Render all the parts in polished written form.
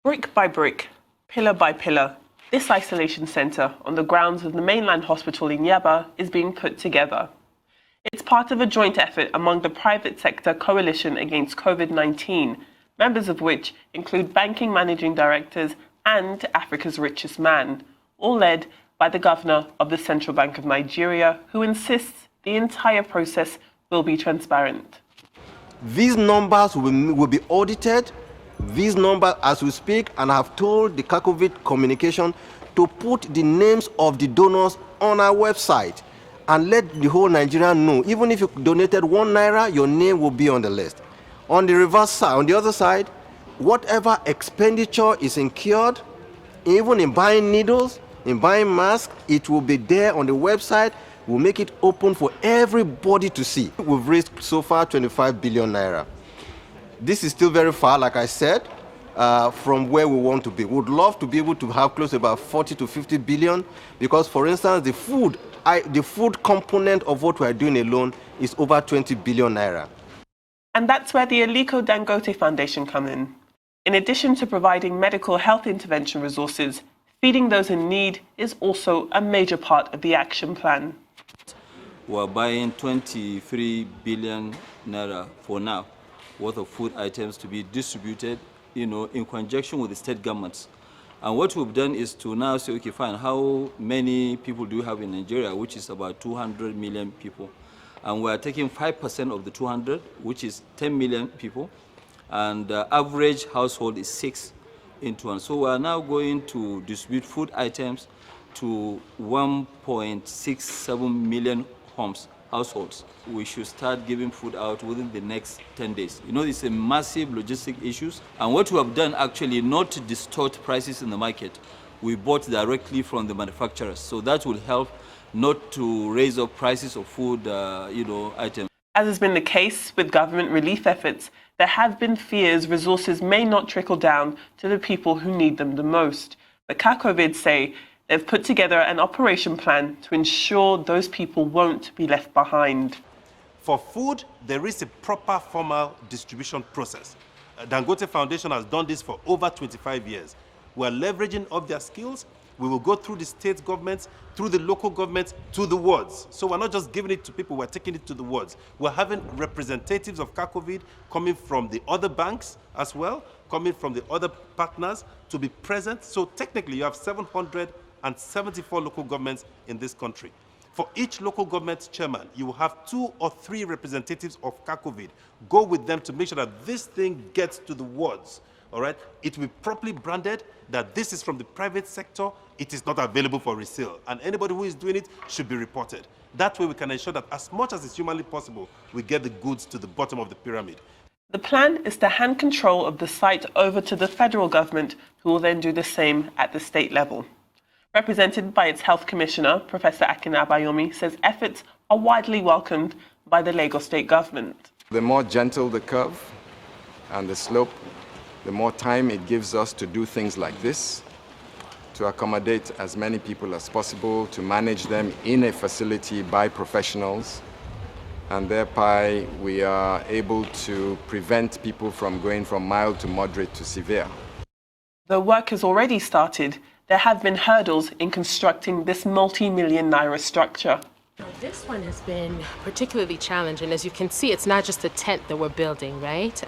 Brick by brick, pillar by pillar, this isolation centre on the grounds of the mainland hospital in YABA is being put together. It's part of a joint effort among the private sector coalition against COVID-19, members of which include banking managing directors and Africa's richest man, all led by the governor of the Central Bank of Nigeria, who insists the entire process will be transparent. These numbers will be audited. These numbers, as we speak, and I have told the CACOVID communication to put the names of the donors on our website and let the whole Nigerian know. Even if you donated ₦1, your name will be on the list. On the reverse side, on the other side, whatever expenditure is incurred, even in buying needles, in buying masks, it will be there on the website. We'll make it open for everybody to see. We've raised so far 25 billion naira. This is still very far, like I said, from where we want to be. We would love to be able to have close to about 40 to 50 billion because, for instance, the food component of what we're doing alone is over 20 billion naira. And that's where the ALIKO Dangote Foundation come in. In addition to providing medical health intervention resources, feeding those in need is also a major part of the action plan. We're buying 23 billion naira for now worth of food items to be distributed, in conjunction with the state governments. And what we've done is to now say, okay, fine, how many people do we have in Nigeria, which is about 200 million people? And we're taking 5% of the 200, which is 10 million people. And the average household is 6 into 1. So we're now going to distribute food items to 1.67 million households. We should start giving food out within the next 10 days. It's a massive logistic issues. And what we have done actually, not to distort prices in the market, we bought directly from the manufacturers. So that will help not to raise up prices of food, items. As has been the case with government relief efforts, there have been fears resources may not trickle down to the people who need them the most. But CACOVID say they've put together an operation plan to ensure those people won't be left behind. For food, there is a proper formal distribution process. Dangote Foundation has done this for over 25 years. We're leveraging of their skills. We will go through the state governments, through the local governments, to the wards. So we're not just giving it to people, we're taking it to the wards. We're having representatives of CACOVID coming from the other banks as well, coming from the other partners to be present. So technically you have 774 local governments in this country. For each local government chairman, you will have 2 or 3 representatives of CACOVID. Go with them to make sure that this thing gets to the wards. All right? It will be properly branded that this is from the private sector. It is not available for resale. And anybody who is doing it should be reported. That way we can ensure that as much as is humanly possible, we get the goods to the bottom of the pyramid. The plan is to hand control of the site over to the federal government, who will then do the same at the state level. Represented by its health commissioner, Professor ABAYOMI, says efforts are widely welcomed by the Lagos state government. The more gentle the curve and the slope, the more time it gives us to do things like this, to accommodate as many people as possible, to manage them in a facility by professionals, and thereby we are able to prevent people from going from mild to moderate to severe. The work has already started. There have been hurdles in constructing this multi-million naira structure. This one has been particularly challenging. As you can see, it's not just a tent that we're building, right?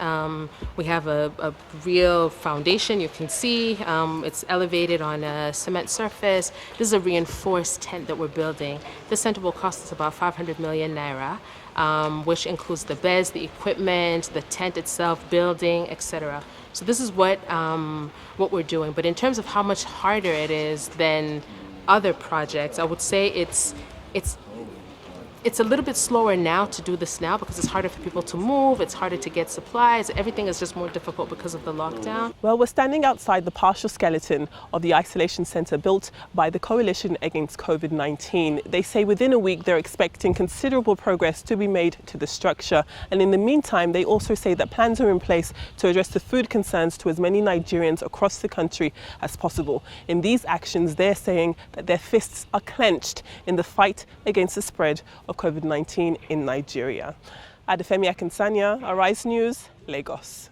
We have a real foundation. You can see it's elevated on a cement surface. This is a reinforced tent that we're building. This center will cost us about 500 million naira, which includes the beds, the equipment, the tent itself, building, etc. So this is what we're doing. But in terms of how much harder it is than other projects, I would say it's a little bit slower now to do this now because it's harder for people to move, it's harder to get supplies, everything is just more difficult because of the lockdown. Well, we're standing outside the partial skeleton of the isolation centre built by the Coalition Against COVID-19. They say within a week they're expecting considerable progress to be made to the structure. And in the meantime, they also say that plans are in place to address the food concerns to as many Nigerians across the country as possible. In these actions, they're saying that their fists are clenched in the fight against the spread of COVID-19 in Nigeria. Adefemi Akinsanya, Arise News, Lagos.